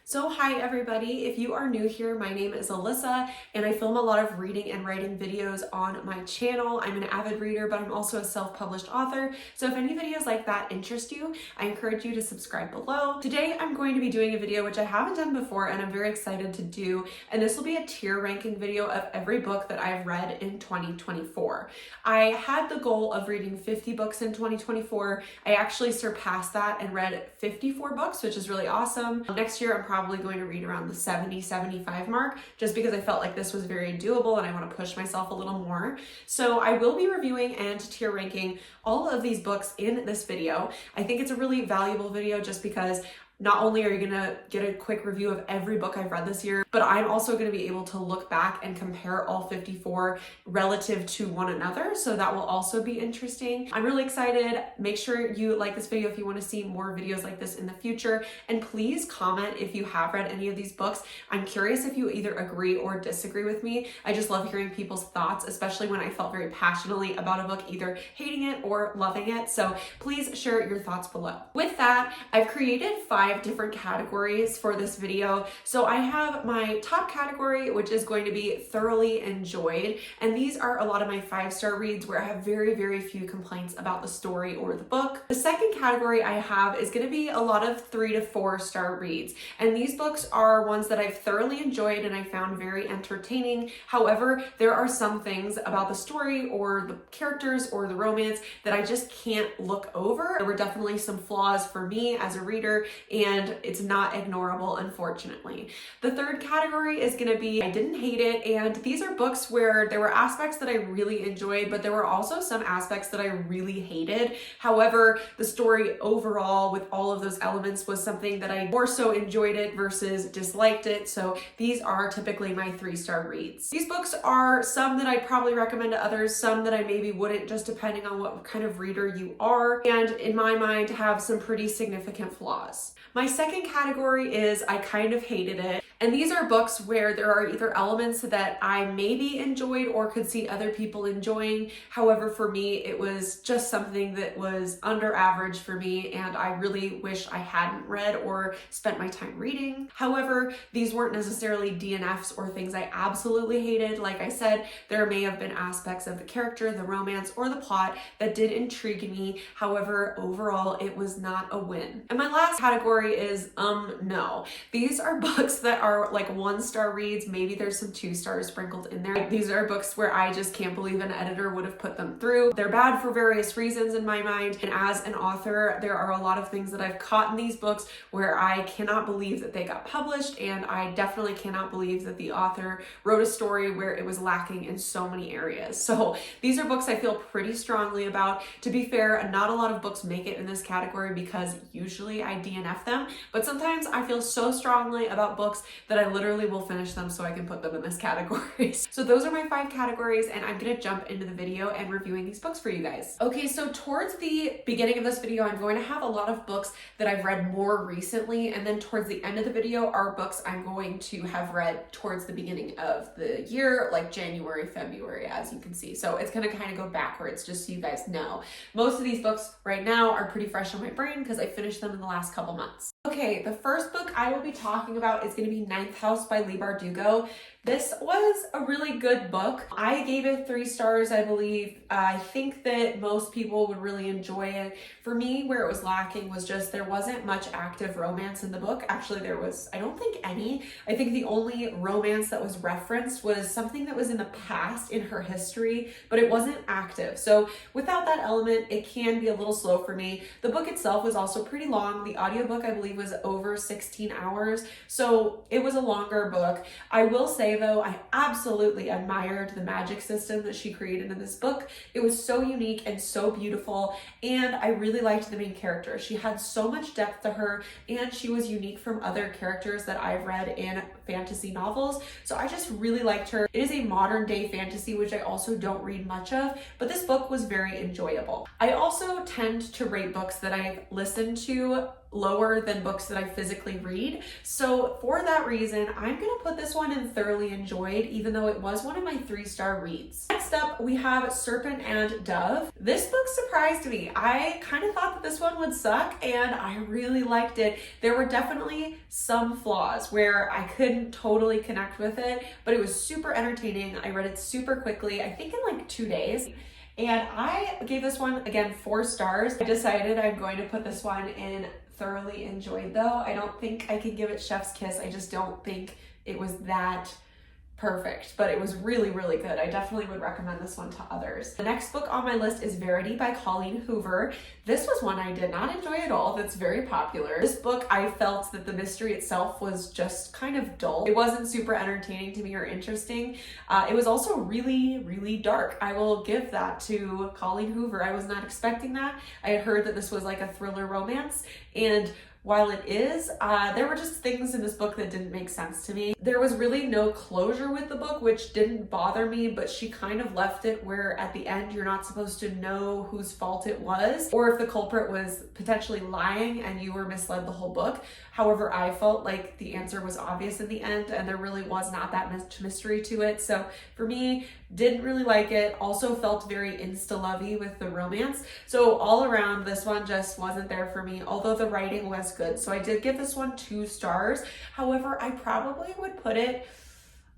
So hi everybody, if you are new here, my name is Alyssa and I film a lot of reading and writing videos on my channel. I'm an avid reader, but I'm also a self-published author. So if any videos like that interest you, I encourage you to subscribe below. Today I'm going to be doing a video which I haven't done before and I'm very excited to do. And this will be a tier ranking video of every book that I've read in 2024. I had the goal of reading 50 books in 2024. I actually surpassed that and read 54 books, which is really awesome. Next year I'm probably going to read around the 70-75 mark just because I felt like this was very doable and I want to push myself a little more. So I will be reviewing and tier ranking all of these books in this video. I think it's a really valuable video just because not only are you gonna get a quick review of every book I've read this year, but I'm also gonna be able to look back and compare all 54 relative to one another. So that will also be interesting. I'm really excited. Make sure you like this video if you wanna see more videos like this in the future. And please comment if you have read any of these books. I'm curious if you either agree or disagree with me. I just love hearing people's thoughts, especially when I felt very passionately about a book, either hating it or loving it. So please share your thoughts below. With that, I've created 5 different categories for this video. So I have my top category, which is going to be thoroughly enjoyed. And these are a lot of my 5-star reads where I have very, very few complaints about the story or the book. The second category I have is going to be a lot of 3 to 4-star reads. And these books are ones that I've thoroughly enjoyed and I found very entertaining. However, there are some things about the story or the characters or the romance that I just can't look over. There were definitely some flaws for me as a reader, and it's not ignorable, unfortunately. The third category is going to be I didn't hate it, and these are books where there were aspects that I really enjoyed, but there were also some aspects that I really hated. However, the story overall with all of those elements was something that I more so enjoyed it versus disliked it. So these are typically my 3-star reads. These books are some that I'd probably recommend to others, some that I maybe wouldn't, just depending on what kind of reader you are, and in my mind have some pretty significant flaws. My second category is I kind of hated it. And these are books where there are either elements that I maybe enjoyed or could see other people enjoying. However, for me, it was just something that was under average for me and I really wish I hadn't read or spent my time reading. However, these weren't necessarily DNFs or things I absolutely hated. Like I said, there may have been aspects of the character, the romance, or the plot that did intrigue me. However, overall, it was not a win. And my last category is no. These are books that are like 1-star reads. Maybe there's some 2 stars sprinkled in there. These are books where I just can't believe an editor would have put them through. They're bad for various reasons in my mind. And as an author, there are a lot of things that I've caught in these books where I cannot believe that they got published. And I definitely cannot believe that the author wrote a story where it was lacking in so many areas. So these are books I feel pretty strongly about. To be fair, not a lot of books make it in this category because usually I DNF them, but sometimes I feel so strongly about books that I literally will finish them so I can put them in this category. So those are my 5 categories and I'm gonna jump into the video and reviewing these books for you guys. Okay, so towards the beginning of this video, I'm going to have a lot of books that I've read more recently, and then towards the end of the video are books I'm going to have read towards the beginning of the year, like January, February, as you can see. So it's gonna kind of go backwards just so you guys know. Most of these books right now are pretty fresh on my brain because I finished them in the last couple months. Okay, the first book I will be talking about is going to be Ninth House by Leigh Bardugo. This was a really good book. I gave it 3 stars, I believe. I think that most people would really enjoy it. For me, where it was lacking was just there wasn't much active romance in the book. Actually, there was, I don't think any. I think the only romance that was referenced was something that was in the past in her history, but it wasn't active. So without that element, it can be a little slow for me. The book itself was also pretty long. The audiobook, I believe, was over 16 hours. So it was a longer book. I will say though, I absolutely admired the magic system that she created in this book. It was so unique and so beautiful, and I really liked the main character. She had so much depth to her, and she was unique from other characters that I've read in fantasy novels. So I just really liked her. It is a modern day fantasy, which I also don't read much of, but this book was very enjoyable. I also tend to rate books that I've listened to lower than books that I physically read. So for that reason, I'm gonna put this one in thoroughly enjoyed, even though it was one of my 3-star reads. Next up, we have Serpent and Dove. This book surprised me. I kind of thought that this one would suck, and I really liked it. There were definitely some flaws where I couldn't totally connect with it, but it was super entertaining. I read it super quickly, I think in like 2 days. And I gave this one, again, 4 stars. I decided I'm going to put this one in thoroughly enjoyed though. I don't think I can give it chef's kiss. I just don't think it was that perfect, but it was really, really good. I definitely would recommend this one to others. The next book on my list is Verity by Colleen Hoover. This was one I did not enjoy at all. That's very popular. This book, I felt that the mystery itself was just kind of dull. It wasn't super entertaining to me or interesting. It was also really, really dark. I will give that to Colleen Hoover. I was not expecting that. I had heard that this was like a thriller romance, and while it is, there were just things in this book that didn't make sense to me. There was really no closure with the book, which didn't bother me, but she kind of left it where at the end you're not supposed to know whose fault it was, or if the culprit was potentially lying and you were misled the whole book. However, I felt like the answer was obvious in the end and there really was not that much mystery to it. So for me, didn't really like it. Also felt very insta-lovey with the romance. So all around, this one just wasn't there for me, although the writing was good. So I did give this one 2 stars. However, I probably would put it,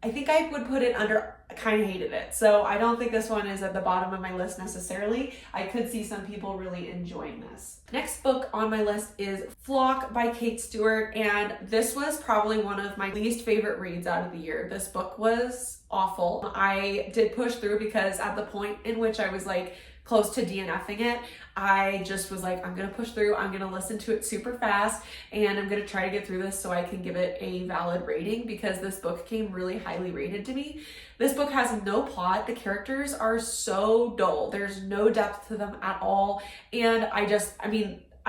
I think I would put it under, I kind of hated it. So I don't think this one is at the bottom of my list necessarily. I could see some people really enjoying this. Next book on my list is Flock by Kate Stewart, and this was probably one of my least favorite reads out of the year. This book was awful. I did push through because at the point in which I was like close to DNFing it, I just was like, I'm gonna push through, I'm gonna listen to it super fast, and I'm gonna try to get through this so I can give it a valid rating, because this book came really highly rated to me. This book has no plot. The characters are so dull. There's no depth to them at all. And I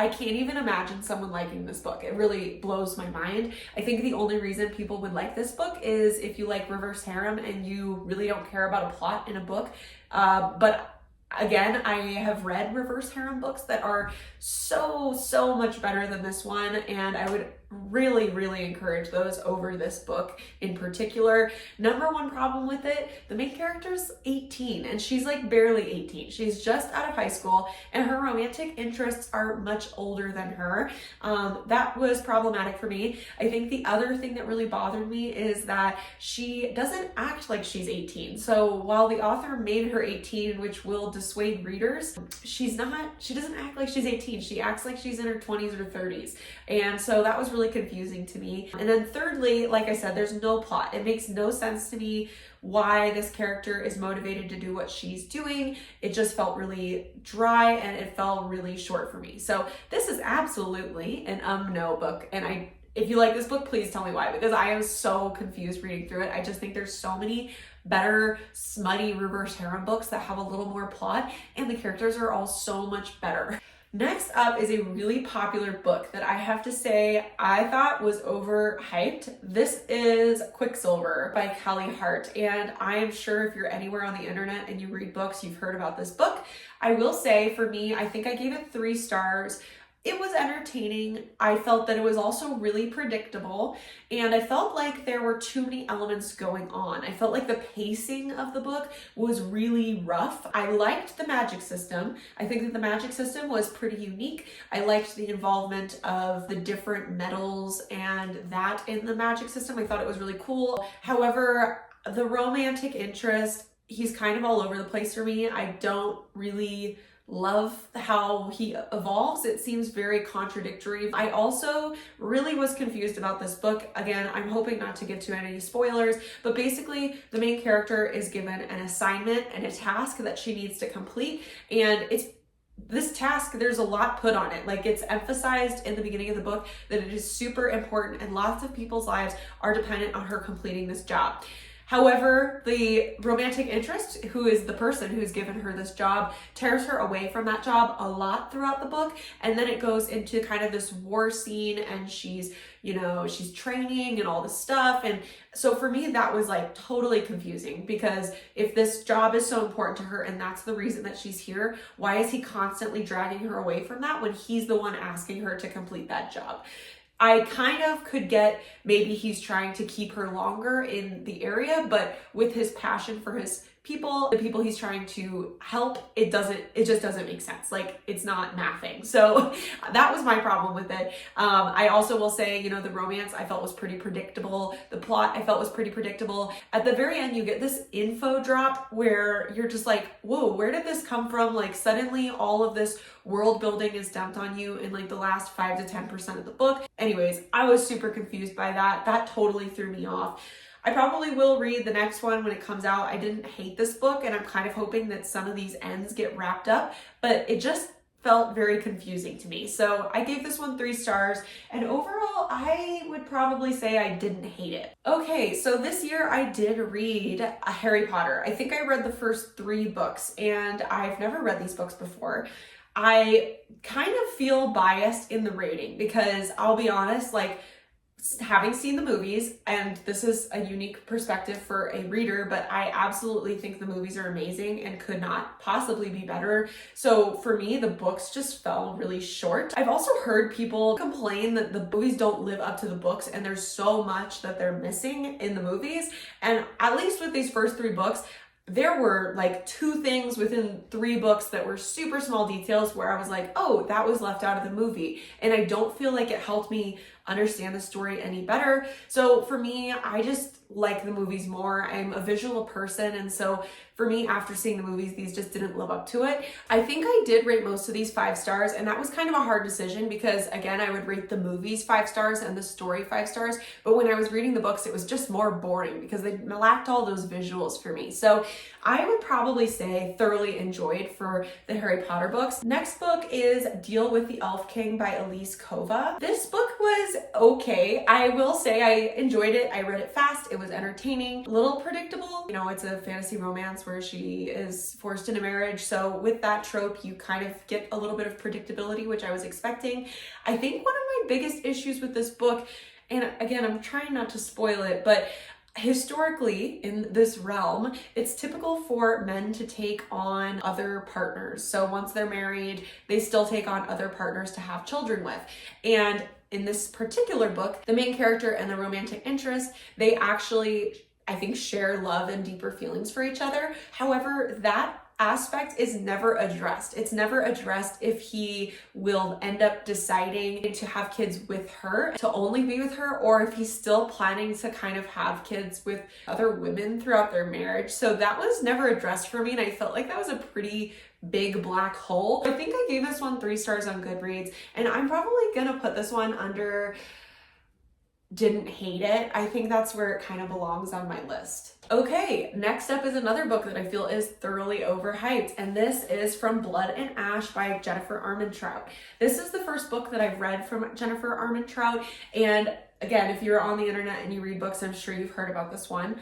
can't even imagine someone liking this book. It really blows my mind. I think the only reason people would like this book is if you like reverse harem and you really don't care about a plot in a book. But again, I have read reverse harem books that are so much better than this one, and I would really encourage those over this book in particular. Number one problem with it, the main character's 18 and she's like barely 18. She's just out of high school and her romantic interests are much older than her. That was problematic for me. I think the other thing that really bothered me is that she doesn't act like she's 18. So while the author made her 18, which will dissuade readers, she doesn't act like she's 18. She acts like she's in her 20s or 30s. And so that was really confusing to me. And then thirdly, like I said, there's no plot. It makes no sense to me why this character is motivated to do what she's doing. It just felt really dry and it fell really short for me. So this is absolutely an no book. And if you like this book, please tell me why, because I am so confused reading through it. I just think there's so many better smutty reverse harem books that have a little more plot and the characters are all so much better. Next up is a really popular book that I have to say I thought was overhyped. This is Quicksilver by Callie Hart, and I am sure if you're anywhere on the internet and you read books, you've heard about this book. I will say, for me, I think I gave it 3 stars. It was entertaining. I felt that it was also really predictable, and I felt like there were too many elements going on. I felt like the pacing of the book was really rough. I liked the magic system. I think that the magic system was pretty unique. I liked the involvement of the different metals and that in the magic system. I thought it was really cool. However, the romantic interest, he's kind of all over the place for me. I don't really love how he evolves. It seems very contradictory. I also really was confused about this book. Again, I'm hoping not to get to any spoilers, but basically the main character is given an assignment and a task that she needs to complete, and this task, there's a lot put on it. Like, it's emphasized in the beginning of the book that it is super important and lots of people's lives are dependent on her completing this job. However, the romantic interest, who is the person who's given her this job, tears her away from that job a lot throughout the book. And then it goes into kind of this war scene, and she's training and all this stuff. And so for me, that was like totally confusing, because if this job is so important to her and that's the reason that she's here, why is he constantly dragging her away from that when he's the one asking her to complete that job? I kind of could get maybe he's trying to keep her longer in the area, but with his passion for his people, the people he's trying to help, it just doesn't make sense. Like, it's not mathing. So that was my problem with it. I also will say, the romance I felt was pretty predictable. The plot I felt was pretty predictable. At the very end, you get this info drop where you're just like, whoa, where did this come from? Like, suddenly all of this world building is dumped on you in like the last 5 to 10% of the book. Anyways, I was super confused by that. That totally threw me off. I probably will read the next one when it comes out. I didn't hate this book, and I'm kind of hoping that some of these ends get wrapped up, but it just felt very confusing to me. So I gave this one 3 stars, and overall, I would probably say I didn't hate it. Okay, so this year I did read Harry Potter. I think I read the first 3 books, and I've never read these books before. I kind of feel biased in the rating because I'll be honest, like, having seen the movies, and this is a unique perspective for a reader, but I absolutely think the movies are amazing and could not possibly be better. So for me, the books just fell really short. I've also heard people complain that the movies don't live up to the books and there's so much that they're missing in the movies. And at least with these first 3 books, there were like 2 things within 3 books that were super small details where I was like, oh, that was left out of the movie. And I don't feel like it helped me understand the story any better. So for me, I just like the movies more. I'm a visual person, and so for me, after seeing the movies, these just didn't live up to it. I think I did rate most of these 5 stars, and that was kind of a hard decision because, again, I would rate the movies 5 stars and the story 5 stars, but when I was reading the books, it was just more boring because they lacked all those visuals for me. So I would probably say thoroughly enjoyed for the Harry Potter books. Next book is Deal with the Elf King by Elise Kova. This book was okay. I will say I enjoyed it. I read it fast. It was entertaining, a little predictable. It's a fantasy romance where she is forced into marriage. So with that trope, you kind of get a little bit of predictability, which I was expecting. I think one of my biggest issues with this book, and again, I'm trying not to spoil it, but historically in this realm, it's typical for men to take on other partners. So once they're married, they still take on other partners to have children with. And in this particular book, the main character and the romantic interest, they actually, I think, share love and deeper feelings for each other. However, that aspect is never addressed. It's never addressed if he will end up deciding to have kids with her, to only be with her, or if he's still planning to kind of have kids with other women throughout their marriage. So that was never addressed for me, and I felt like that was a pretty big black hole. I think I gave this one 3 stars on Goodreads, and I'm probably gonna put this one under didn't hate it. I think that's where it kind of belongs on my list. Okay, next up is another book that I feel is thoroughly overhyped, and this is From Blood and Ash by Jennifer Armentrout. This is the first book that I've read from Jennifer Armentrout, and again, if you're on the internet and you read books, I'm sure you've heard about this one.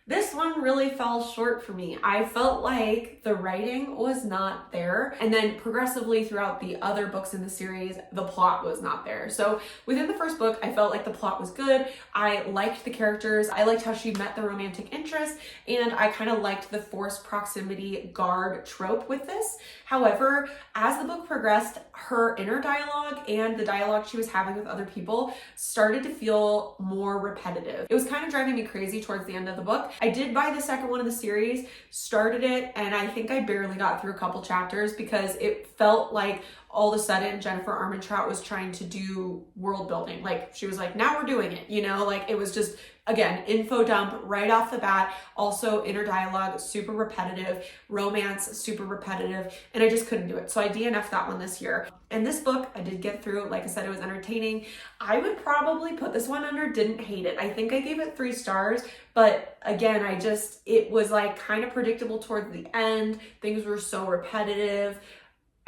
This one really fell short for me. I felt like the writing was not there, and then progressively throughout the other books in the series, the plot was not there. So within the first book, I felt like the plot was good. I liked the characters. I liked how she met the romantic interest, and I kind of liked the forced proximity guard trope with this. However, as the book progressed, her inner dialogue and the dialogue she was having with other people started to feel more repetitive. It was kind of driving me crazy towards the end of the book. I did buy the second one of the series, started it, and I think I barely got through a couple chapters because it felt like all of a sudden Jennifer Armentrout was trying to do world building. Like, she was like, now we're doing it, like it was just, again, info dump right off the bat. Also inner dialogue, super repetitive, romance, super repetitive, and I just couldn't do it. So I DNF'd that one this year. And this book, I did get through. Like I said, it was entertaining. I would probably put this one under didn't hate it. I think I gave it 3 stars, but again, it was like kind of predictable towards the end. Things were so repetitive.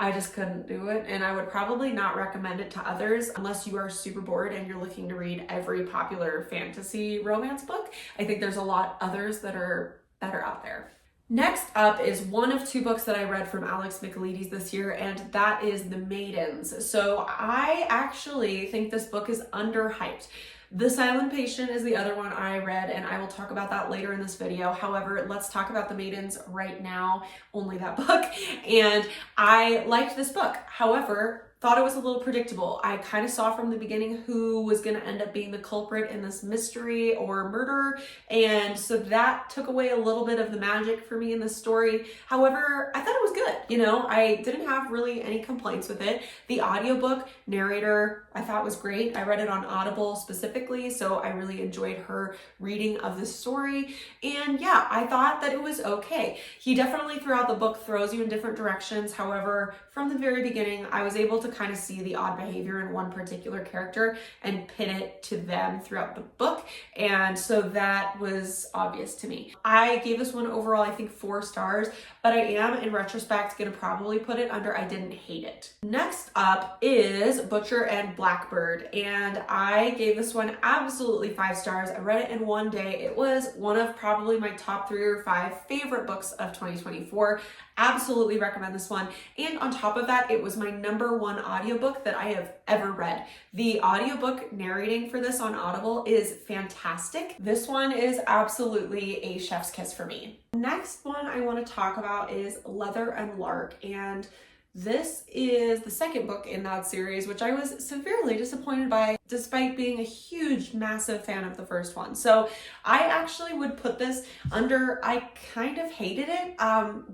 I just couldn't do it, and I would probably not recommend it to others unless you are super bored and you're looking to read every popular fantasy romance book. I think there's a lot others that are better out there. Next up is one of two books that I read from Alex Michaelides this year, and that is The Maidens. So I actually think this book is underhyped. The Silent Patient is the other one I read, and I will talk about that later in this video. However, let's talk about The Maidens right now, only that book. And I liked this book. However, thought it was a little predictable. I kind of saw from the beginning who was going to end up being the culprit in this mystery or murder, and so that took away a little bit of the magic for me in the story. However, I thought it was good. You know, I didn't have really any complaints with it. The audiobook narrator I thought was great. I read it on Audible specifically, so I really enjoyed her reading of the story. And yeah, I thought that it was okay. He definitely throughout the book throws you in different directions. However, from the very beginning, I was able to kind of see the odd behavior in one particular character and pin it to them throughout the book. And so that was obvious to me. I gave this one overall, I think 4 stars, but I am in retrospect going to probably put it under I didn't hate it. Next up is Butcher and Blackbird, and I gave this one absolutely 5 stars. I read it in one day. It was one of probably my top 3 or 5 favorite books of 2024. Absolutely recommend this one. And on top of that, it was my #1 audiobook that I have ever read. The audiobook narrating for this on Audible is fantastic. This one is absolutely a chef's kiss for me. Next one I want to talk about is Leather and Lark, and this is the second book in that series, which I was severely disappointed by, despite being a huge, massive fan of the first one. So I actually would put this under, I kind of hated it,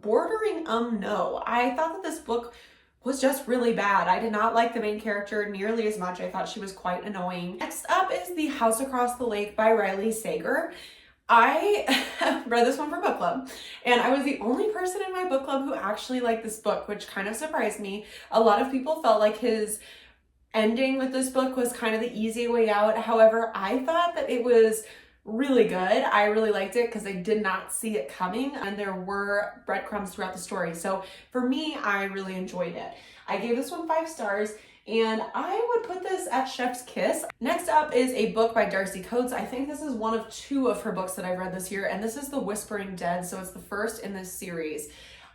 bordering no. I thought that this book was just really bad. I did not like the main character nearly as much. I thought she was quite annoying. Next up is The House Across the Lake by Riley Sager. I read this one for book club, and I was the only person in my book club who actually liked this book, which kind of surprised me. A lot of people felt like his ending with this book was kind of the easy way out. However, I thought that it was really good. I really liked it because I did not see it coming, and there were breadcrumbs throughout the story. So for me, I really enjoyed it. I gave this one 5 stars. And I would put this at chef's kiss. Next up is a book by Darcy Coates. I think this is one of 2 of her books that I've read this year, and this is The Whispering Dead, so it's the first in this series.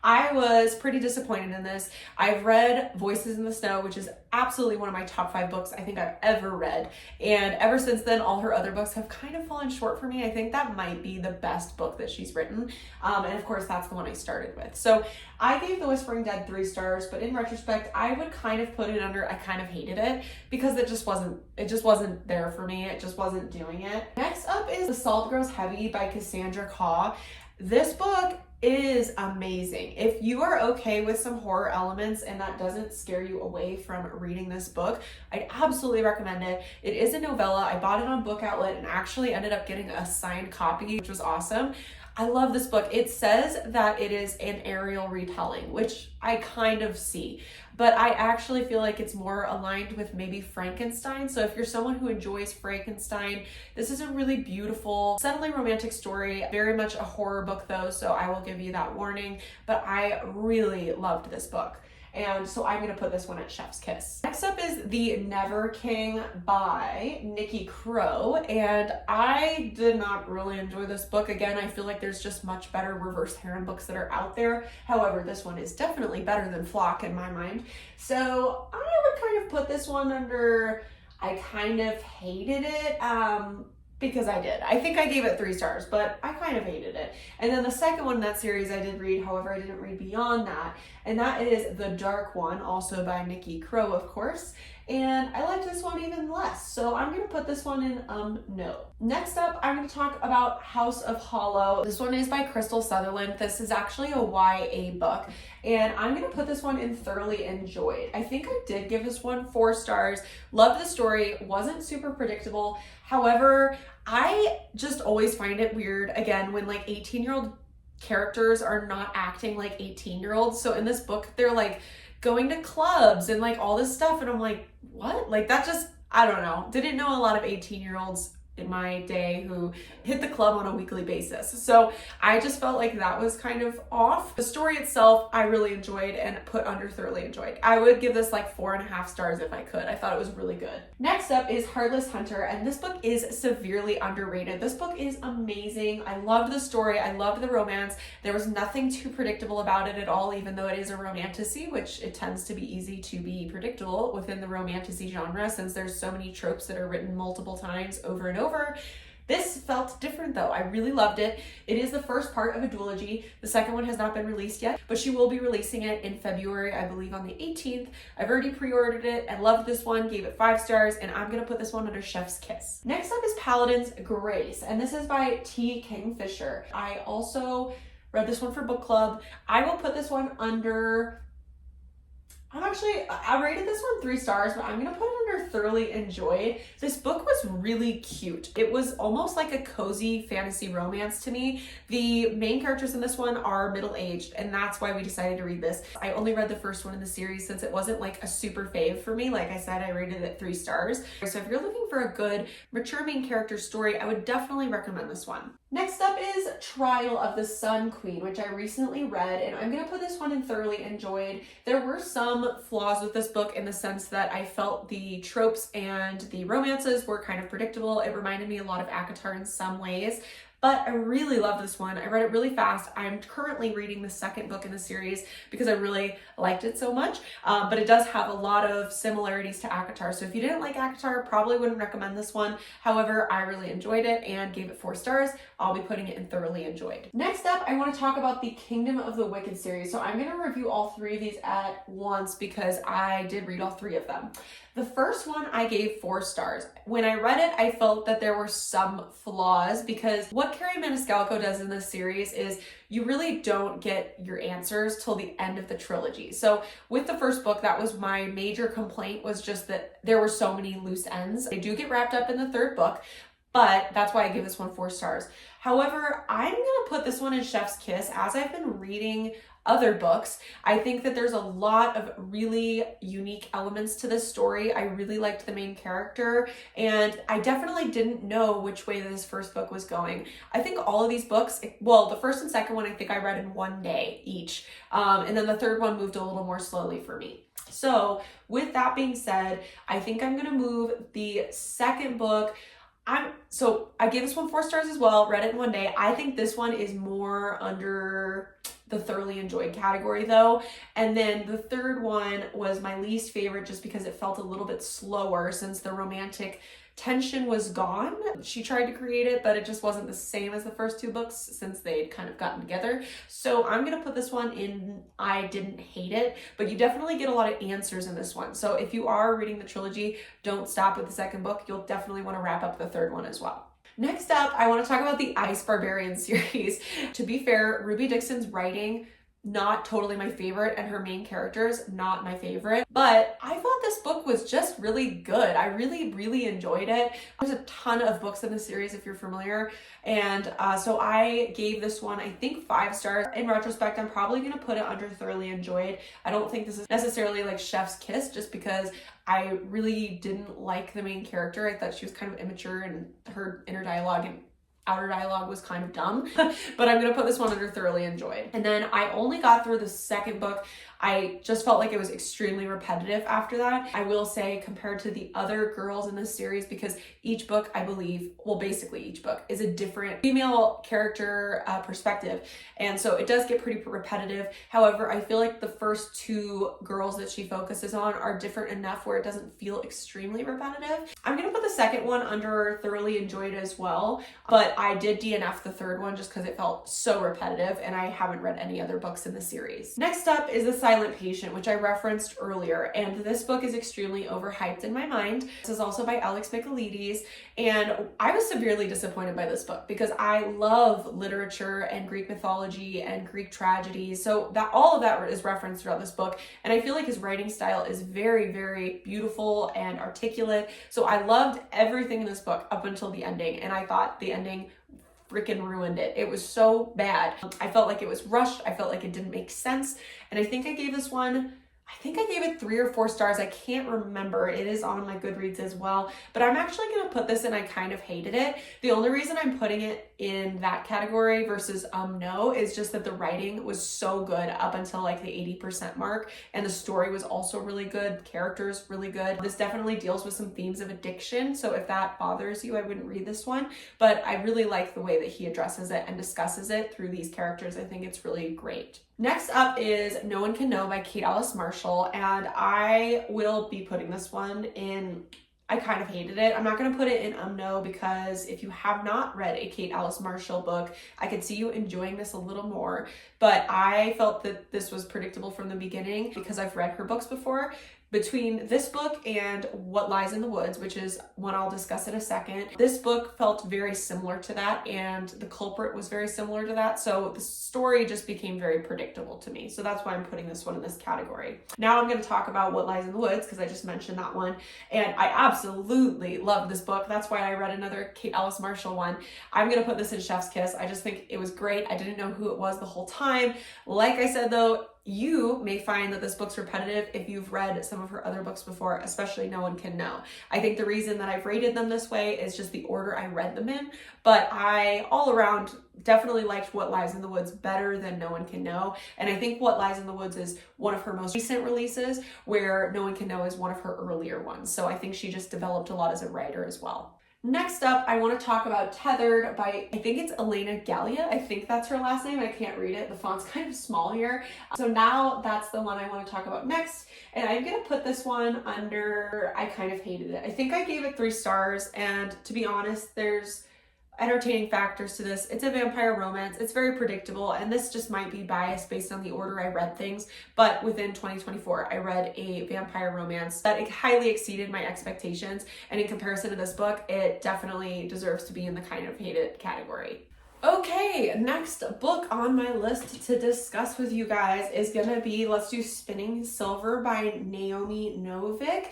I was pretty disappointed in this. I've read Voices in the Snow, which is absolutely one of my top 5 books I think I've ever read. And ever since then, all her other books have kind of fallen short for me. I think that might be the best book that she's written. And of course, that's the one I started with. So I gave The Whispering Dead 3 stars, but in retrospect, I would kind of put it under I kind of hated it because it just wasn't there for me. It just wasn't doing it. Next up is The Salt Grows Heavy by Cassandra Caw. This book is amazing. If you are okay with some horror elements and that doesn't scare you away from reading this book, I'd absolutely recommend it. It is a novella. I bought it on Book Outlet and actually ended up getting a signed copy, which was awesome. I love this book. It says that it is an aerial retelling, which I kind of see, but I actually feel like it's more aligned with maybe Frankenstein. So if you're someone who enjoys Frankenstein, this is a really beautiful, settling romantic story, very much a horror book though, so I will give you that warning, but I really loved this book. And so I'm going to put this one at chef's kiss. Next up is The Never King by Nikki Crow, and I did not really enjoy this book. Again, I feel like there's just much better reverse harem books that are out there. However, this one is definitely better than Flock in my mind. So I would kind of put this one under I kind of hated it. Because I did. I think I gave it 3 stars, but I kind of hated it. And then the second one in that series I did read, however, I didn't read beyond that. And that is The Dark One, also by Nikki Crow, of course. And I liked this one even less. So I'm going to put this one in no. Next up, I'm going to talk about House of Hollow. This one is by Crystal Sutherland. This is actually a YA book. And I'm going to put this one in thoroughly enjoyed. I think I did give this one 4 stars. Loved the story. Wasn't super predictable. However, I just always find it weird, again, when like 18-year-old characters are not acting like 18-year-olds. So in this book, they're like going to clubs and like all this stuff. And I'm like, what? Like that just, I don't know. Didn't know a lot of 18-year-olds in my day who hit the club on a weekly basis. So I just felt like that was kind of off. The story itself, I really enjoyed and put under thoroughly enjoyed. I would give this like 4.5 stars if I could. I thought it was really good. Next up is Heartless Hunter, and this book is severely underrated. This book is amazing. I loved the story. I loved the romance. There was nothing too predictable about it at all, even though it is a romantasy, which it tends to be easy to be predictable within the romantasy genre since there's so many tropes that are written multiple times over and over. This felt different though. I really loved it. It is the first part of a duology. The second one has not been released yet, but she will be releasing it in February, I believe on the 18th. I've already pre-ordered it. I loved this one, gave it 5 stars, and I'm gonna put this one under Chef's Kiss. Next up is Paladin's Grace, and this is by T. Kingfisher. I also read this one for book club. I will put this one under, I rated this one 3 stars, but I'm gonna put it under thoroughly enjoyed. This book was really cute. It was almost like a cozy fantasy romance to me. The main characters in this one are middle-aged, and that's why we decided to read this. I only read the first one in the series since it wasn't like a super fave for me. Like I said, I rated it 3 stars. So if you're looking for a good, mature main character story, I would definitely recommend this one. Next up is Trial of the Sun Queen, which I recently read, and I'm gonna put this one in thoroughly enjoyed. There were some flaws with this book in the sense that I felt the tropes and the romances were kind of predictable. It reminded me a lot of ACOTAR in some ways, but I really love this one. I read it really fast. I'm currently reading the second book in the series because I really liked it so much, but it does have a lot of similarities to ACOTAR. So if you didn't like ACOTAR, probably wouldn't recommend this one. However, I really enjoyed it and gave it 4 stars. I'll be putting it in thoroughly enjoyed. Next up, I want to talk about the Kingdom of the Wicked series. So I'm going to review all 3 of these at once because I did read all 3 of them. The first one I gave 4 stars. When I read it, I felt that there were some flaws because what Carrie Maniscalco does in this series is you really don't get your answers till the end of the trilogy. So with the first book, that was my major complaint, was just that there were so many loose ends. They do get wrapped up in the 3rd book, but that's why I give this one 4 stars. However, I'm gonna put this one in Chef's Kiss. As I've been reading other books, I think that there's a lot of really unique elements to this story. I really liked the main character, and I definitely didn't know which way this first book was going. I think all of these books, well, the first and second one I think I read in one day each, and then the third one moved a little more slowly for me. So with that being said, I think I'm gonna move the second book. I gave this one 4 stars as well, read it in one day. I think this one is more under the thoroughly enjoyed category though. And then the third one was my least favorite just because it felt a little bit slower since the romantic tension was gone. She tried to create it, but it just wasn't the same as the first 2 books since they'd kind of gotten together. So I'm gonna put this one in, I didn't hate it, but you definitely get a lot of answers in this one. So if you are reading the trilogy, don't stop with the second book. You'll definitely want to wrap up the third one as well. Next up, I want to talk about the Ice Barbarian series. To be fair, Ruby Dixon's writing, not totally my favorite, and her main characters, not my favorite, but I thought this book was just really good. I really enjoyed it. There's a ton of books in the series if you're familiar, and so I gave this one, I think, 5 stars. In retrospect, I'm probably gonna put it under thoroughly enjoyed. I don't think this is necessarily like Chef's Kiss just because I really didn't like the main character. I thought she was kind of immature and her inner dialogue and outer dialogue was kind of dumb, but I'm gonna put this one under thoroughly enjoyed. And then I only got through the second book. I just felt like it was extremely repetitive after that. I will say, compared to the other girls in this series, because each book, I believe, well, basically each book is a different female character perspective. And so it does get pretty repetitive. However, I feel like the first 2 girls that she focuses on are different enough where it doesn't feel extremely repetitive. I'm gonna put the second one under thoroughly enjoyed as well, but I did DNF the third one just because it felt so repetitive and I haven't read any other books in the series. Next up is The Silent Patient, which I referenced earlier, and this book is extremely overhyped in my mind. This is also by Alex Michaelides, and I was severely disappointed by this book because I love literature and Greek mythology and Greek tragedies, so that all of that is referenced throughout this book, and I feel like his writing style is very beautiful and articulate. So I loved everything in this book up until the ending, and I thought the ending freaking ruined it. It was so bad. I felt like it was rushed. I felt like it didn't make sense. And I think I gave this one, I think I gave it 3 or 4 stars. I can't remember. It is on my Goodreads as well, but I'm actually going to put this in I kind of hated it. The only reason I'm putting it in that category versus no is just that the writing was so good up until like the 80% mark, and the story was also really good, characters really good. This definitely deals with some themes of addiction, so if that bothers you, I wouldn't read this one, but I really like the way that he addresses it and discusses it through these characters. I think it's really great. Next up is No One Can Know by Kate Alice Marshall, and I will be putting this one in I kind of hated it. I'm not going to put it in no because if you have not read a Kate Alice Marshall book, I could see you enjoying this a little more, but I felt that this was predictable from the beginning because I've read her books before. Between this book and What Lies in the Woods, which is one I'll discuss in a second, this book felt very similar to that, and the culprit was very similar to that, so the story just became very predictable to me. So that's why I'm putting this one in this category. Now I'm going to talk about What Lies in the Woods because I just mentioned that one, and I absolutely love this book. That's why I read another Kate Alice Marshall one. I'm going to put this in Chef's Kiss. I just think it was great. I didn't know who it was the whole time. Like I said though, you may find that this book's repetitive if you've read some of her other books before, especially No One Can Know. I think the reason that I've rated them this way is just the order I read them in, but I all around definitely liked What Lies in the Woods better than No One Can Know, and I think What Lies in the Woods is one of her most recent releases, where No One Can Know is one of her earlier ones, so I think she just developed a lot as a writer as well. Next up, I want to talk about Tethered by, I think it's Elena Gallia. I think that's her last name. I can't read it. The font's kind of small here. So now that's the one I want to talk about next. And I'm going to put this one under, I kind of hated it. I think I gave it 3 stars. And to be honest, there's entertaining factors to this. It's a vampire romance. It's very predictable, and this just might be biased based on the order I read things, but within 2024 I read a vampire romance that it highly exceeded my expectations, and in comparison to this book, it definitely deserves to be in the kind of hated category. Okay, next book on my list to discuss with you guys is gonna be Let's Do Spinning Silver by Naomi Novik.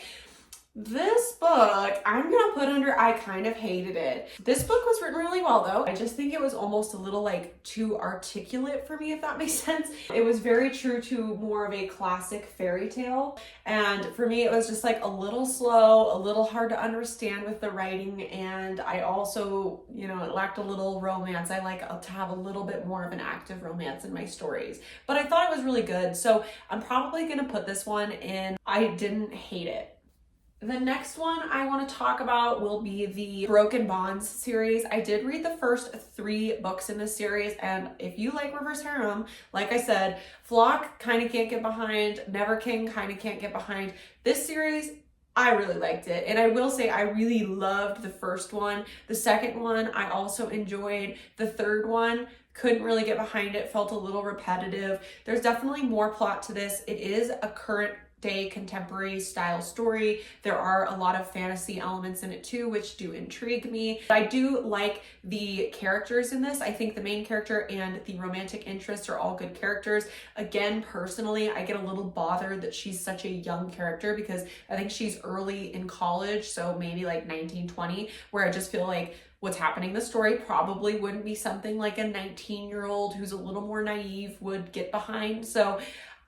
This book, I'm gonna put under I kind of hated it. This book was written really well though. I just think it was almost a little like too articulate for me, if that makes sense. It was very true to more of a classic fairy tale. And for me, it was just like a little slow, a little hard to understand with the writing. And I also, it lacked a little romance. I like to have a little bit more of an active romance in my stories. But I thought it was really good. So I'm probably gonna put this one in I didn't hate it. The next one I want to talk about will be the Broken Bonds series. I did read the first 3 books in this series, and if you like reverse harem, like I said, Flock kind of can't get behind, Never King kind of can't get behind. This series, I really liked it, and I will say I really loved the first one. The second one I also enjoyed. The third one, couldn't really get behind it, felt a little repetitive. There's definitely more plot to this. It is a current day contemporary style story. There are a lot of fantasy elements in it too, which do intrigue me. I do like the characters in this. I think the main character and the romantic interests are all good characters. Again, personally, I get a little bothered that she's such a young character because I think she's early in college, so maybe like 19, 20, where I just feel like what's happening in the story probably wouldn't be something like a 19-year-old who's a little more naive would get behind. So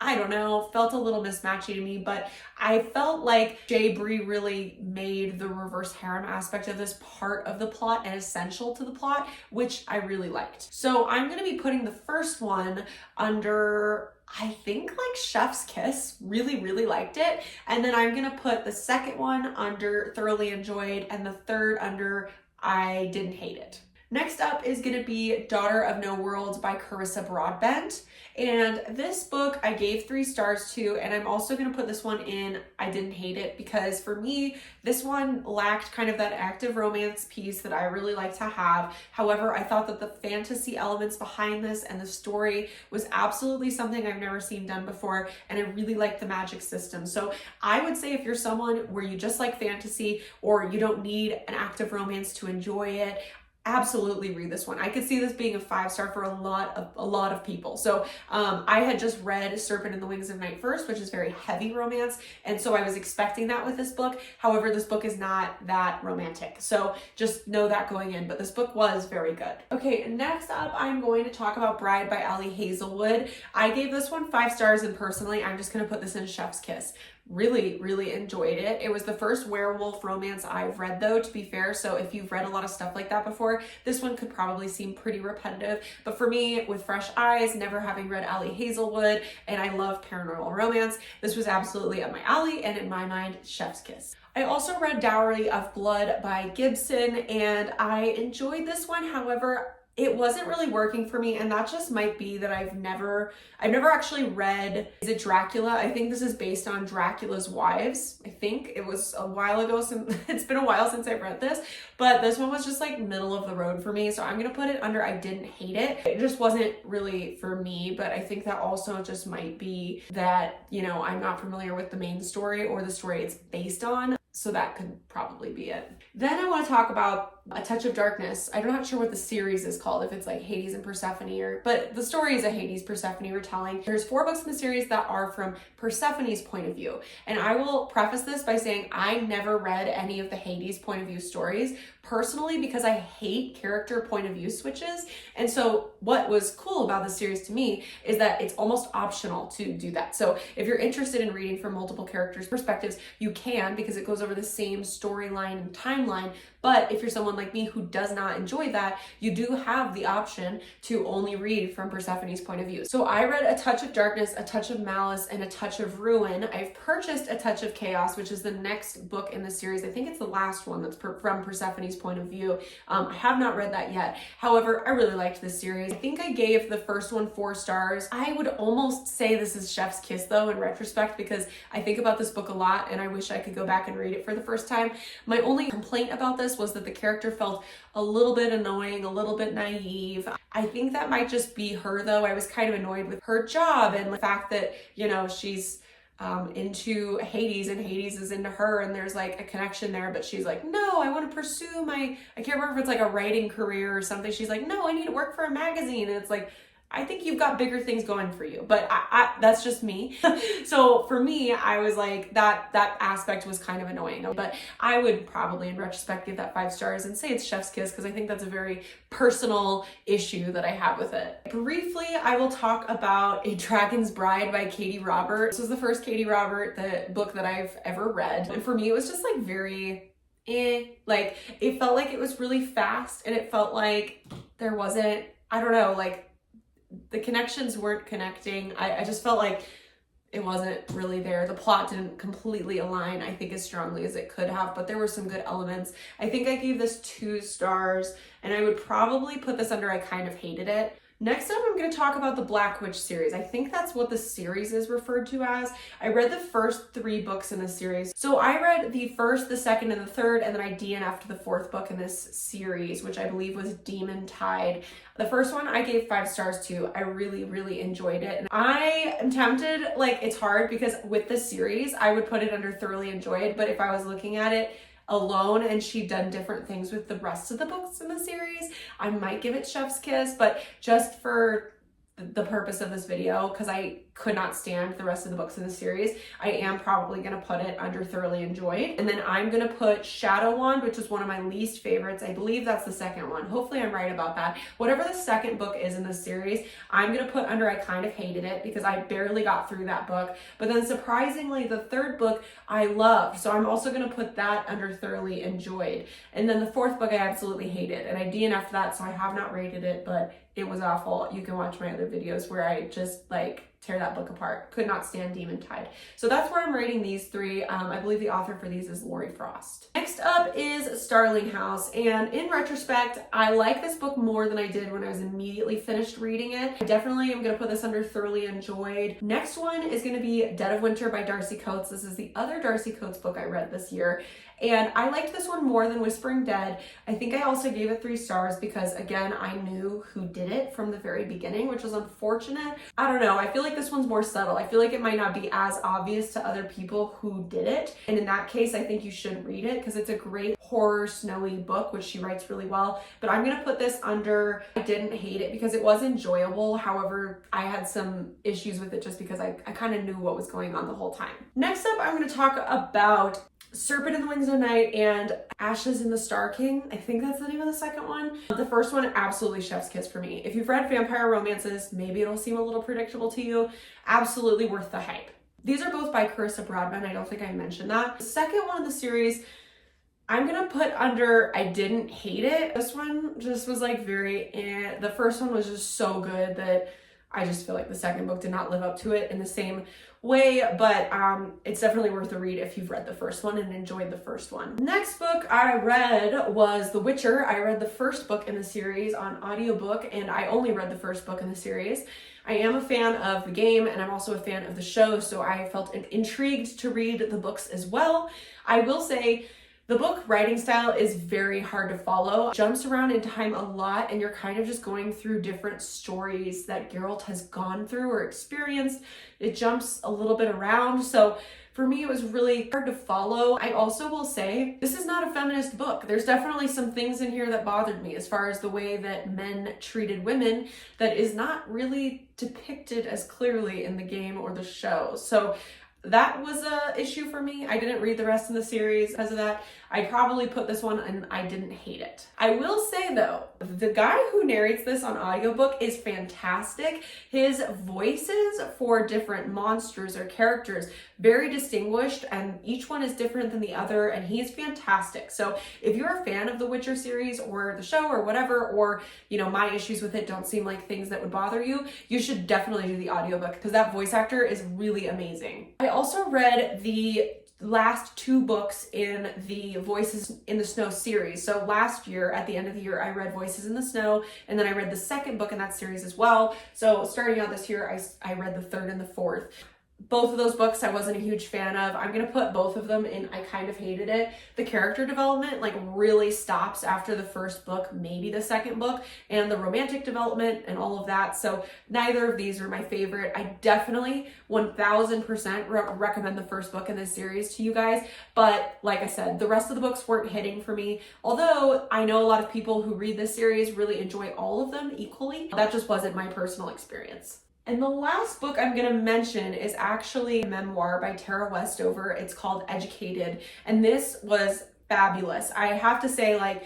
I don't know, felt a little mismatchy to me, but I felt like Jay Bree really made the reverse harem aspect of this part of the plot and essential to the plot, which I really liked. So I'm going to be putting the first one under, I think, like Chef's Kiss. Really liked it. And then I'm going to put the second one under Thoroughly Enjoyed and the third under I Didn't Hate It. Next up is going to be Daughter of No Worlds by Carissa Broadbent. And this book I gave 3 stars to, and I'm also going to put this one in I Didn't Hate It because for me, this one lacked kind of that active romance piece that I really like to have. However, I thought that the fantasy elements behind this and the story was absolutely something I've never seen done before, and I really liked the magic system. So I would say if you're someone where you just like fantasy or you don't need an active romance to enjoy it, absolutely read this one. I could see this being a 5-star for a lot of people. So I had just read Serpent and the Wings of Night first, which is very heavy romance, and so I was expecting that with this book. However, this book is not that romantic, so just know that going in, but this book was very good. Okay, next up I'm going to talk about Bride by Ali Hazelwood. I gave this one 5 stars, and personally I'm just going to put this in chef's kiss. Really enjoyed it. It was the first werewolf romance I've read, though, to be fair, so if you've read a lot of stuff like that before, this one could probably seem pretty repetitive, but for me, with fresh eyes, never having read Ali Hazelwood, and I love paranormal romance, this was absolutely up my alley, and in my mind, chef's kiss. I also read Dowry of Blood by Gibson, and I enjoyed this one. However, it wasn't really working for me, and that just might be that I've never actually read, is it Dracula? I think this is based on Dracula's Wives. I think it was a while ago, it's been a while since I've read this, but this one was just like middle of the road for me, so I'm gonna put it under I didn't hate it. It just wasn't really for me, but I think that also just might be that, you know, I'm not familiar with the main story or the story it's based on. So that could probably be it. Then I want to talk about A Touch of Darkness. I'm not sure what the series is called, if it's like Hades and Persephone, but the story is a Hades Persephone retelling. There's 4 books in the series that are from Persephone's point of view. And I will preface this by saying I never read any of the Hades point of view stories personally because I hate character point of view switches. And so what was cool about this series to me is that it's almost optional to do that. So if you're interested in reading from multiple characters' perspectives, you can, because it goes over the same storyline and timeline. But if you're someone like me who does not enjoy that, you do have the option to only read from Persephone's point of view. So I read A Touch of Darkness, A Touch of Malice, and A Touch of Ruin. I've purchased A Touch of Chaos, which is the next book in the series. I think it's the last one that's from Persephone's point of view. I have not read that yet. However, I really liked this series. I think I gave the first one 4 stars. I would almost say this is chef's kiss though in retrospect, because I think about this book a lot and I wish I could go back and read it for the first time. My only complaint about this was that the character felt a little bit annoying, a little bit naive. I think that might just be her though. I was kind of annoyed with her job and the fact that, you know, she's into Hades and Hades is into her, and there's like a connection there, but she's like, no, I want to pursue I can't remember if it's like a writing career or something. She's like, no, I need to work for a magazine. And it's like, I think you've got bigger things going for you, but that's just me. So for me, I was like, that aspect was kind of annoying, but I would probably in retrospect give that 5 stars and say it's chef's kiss, because I think that's a very personal issue that I have with it. Briefly, I will talk about A Dragon's Bride by Katie Robert. This was the first Katie Robert book that I've ever read. And for me, it was just like very like it felt like it was really fast, and it felt like there wasn't, I don't know, like the connections weren't connecting. I just felt like it wasn't really there. The plot didn't completely align, I think, as strongly as it could have, but there were some good elements. I think I gave this 2 stars, and I would probably put this under I kind of hated it. Next up, I'm going to talk about the Black Witch series. I think that's what the series is referred to as. I read the first 3 books in the series. So I read the first, the second, and the third, and then I DNF'd the 4th book in this series, which I believe was Demon Tide. The first one I gave 5 stars to. I really enjoyed it. And I am tempted, like, it's hard because with this series, I would put it under thoroughly enjoyed, but if I was looking at it alone and she'd done different things with the rest of the books in the series, I might give it chef's kiss, but just for the purpose of this video, because I could not stand the rest of the books in the series, I am probably going to put it under thoroughly enjoyed. And then I'm going to put Shadow Wand, which is one of my least favorites. I believe that's the second one. Hopefully I'm right about that. Whatever the second book is in the series, I'm going to put under I kind of hated it, because I barely got through that book. But then surprisingly, the 3rd book I loved. So I'm also going to put that under thoroughly enjoyed. And then the 4th book I absolutely hated, and I DNF'd that, so I have not rated it, but it was awful. You can watch my other videos where I just like tear that book apart. Could not stand Demon Tide. So that's where I'm rating these 3. I believe the author for these is Lori Frost. Next up is Starling House, and in retrospect, I like this book more than I did when I was immediately finished reading it. I definitely am going to put this under thoroughly enjoyed. Next one is going to be Dead of Winter by Darcy Coates. This is the other Darcy Coates book I read this year. And I liked this one more than Whispering Dead. I think I also gave it 3 stars because, again, I knew who did it from the very beginning, which was unfortunate. I don't know, I feel like this one's more subtle. I feel like it might not be as obvious to other people who did it. And in that case, I think you should read it because it's a great horror snowy book, which she writes really well. But I'm gonna put this under I didn't hate it because it was enjoyable. However, I had some issues with it just because I kind of knew what was going on the whole time. Next up, I'm gonna talk about Serpent in the Wings of Night and Ashes in the Star King. I think that's the name of the second one. The first one, absolutely chef's kiss for me. If you've read vampire romances, maybe it'll seem a little predictable to you. Absolutely worth the hype. These are both by Carissa Broadman. I don't think I mentioned that. The second one in the series, I'm gonna put under I didn't hate it. This one just was like very eh. The first one was just so good that I just feel like the second book did not live up to it in the same way, but it's definitely worth a read if you've read the first one and enjoyed the first one. Next book I read was The Witcher. I read the first book in the series on audiobook, and I only read the first book in the series. I am a fan of the game, and I'm also a fan of the show, so I felt intrigued to read the books as well. I will say, the book writing style is very hard to follow. It jumps around in time a lot, and you're kind of just going through different stories that Geralt has gone through or experienced. It jumps a little bit around, so for me, it was really hard to follow. I also will say, this is not a feminist book. There's definitely some things in here that bothered me as far as the way that men treated women that is not really depicted as clearly in the game or the show. So that was a issue for me. I didn't read the rest of the series because of that. I probably put this one and I didn't hate it. I will say though, the guy who narrates this on audiobook is fantastic. His voices for different monsters or characters, very distinguished, and each one is different than the other, and he is fantastic. So if you're a fan of the Witcher series or the show or whatever, or my issues with it don't seem like things that would bother you, you should definitely do the audiobook because that voice actor is really amazing. I also read the last 2 books in the Voices in the Snow series. So last year, at the end of the year, I read Voices in the Snow, and then I read the second book in that series as well. So starting out this year, I read the 3rd and the 4th. Both of those books I wasn't a huge fan of. I'm gonna put both of them in I kind of hated it. The character development really stops after the first book, maybe the second book, and the romantic development and all of that. So neither of these are my favorite. I definitely 1000% recommend the first book in this series to you guys. But like I said, the rest of the books weren't hitting for me. Although I know a lot of people who read this series really enjoy all of them equally. That just wasn't my personal experience. And the last book I'm going to mention is actually a memoir by Tara Westover. It's called Educated, and this was fabulous. I have to say,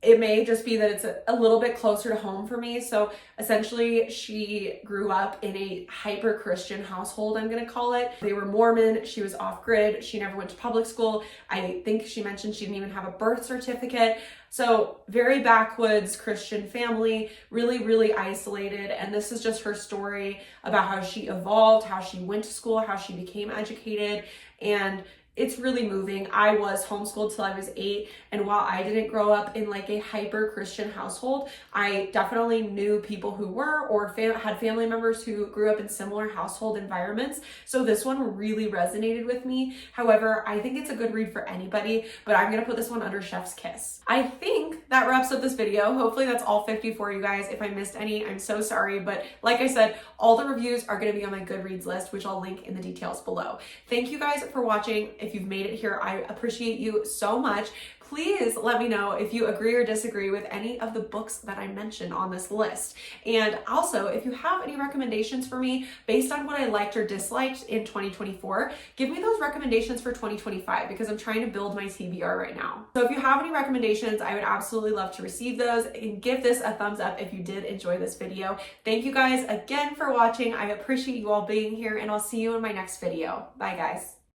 it may just be that it's a little bit closer to home for me. So essentially, she grew up in a hyper-Christian household, I'm gonna call it. They were Mormon, she was off-grid, she never went to public school. I think she mentioned she didn't even have a birth certificate. So very backwoods Christian family, really, really isolated. And this is just her story about how she evolved, how she went to school, how she became educated, and it's really moving. I was homeschooled till I was 8, and while I didn't grow up in a hyper Christian household, I definitely knew people who were or had family members who grew up in similar household environments. So this one really resonated with me. However, I think it's a good read for anybody, but I'm gonna put this one under Chef's Kiss. I think that wraps up this video. Hopefully that's all 50 for you guys. If I missed any, I'm so sorry, but like I said, all the reviews are gonna be on my Goodreads list, which I'll link in the details below. Thank you guys for watching. If you've made it here, I appreciate you so much. Please let me know if you agree or disagree with any of the books that I mentioned on this list. And also, if you have any recommendations for me based on what I liked or disliked in 2024, give me those recommendations for 2025 because I'm trying to build my TBR right now. So if you have any recommendations, I would absolutely love to receive those, and give this a thumbs up if you did enjoy this video. Thank you guys again for watching. I appreciate you all being here, and I'll see you in my next video. Bye guys.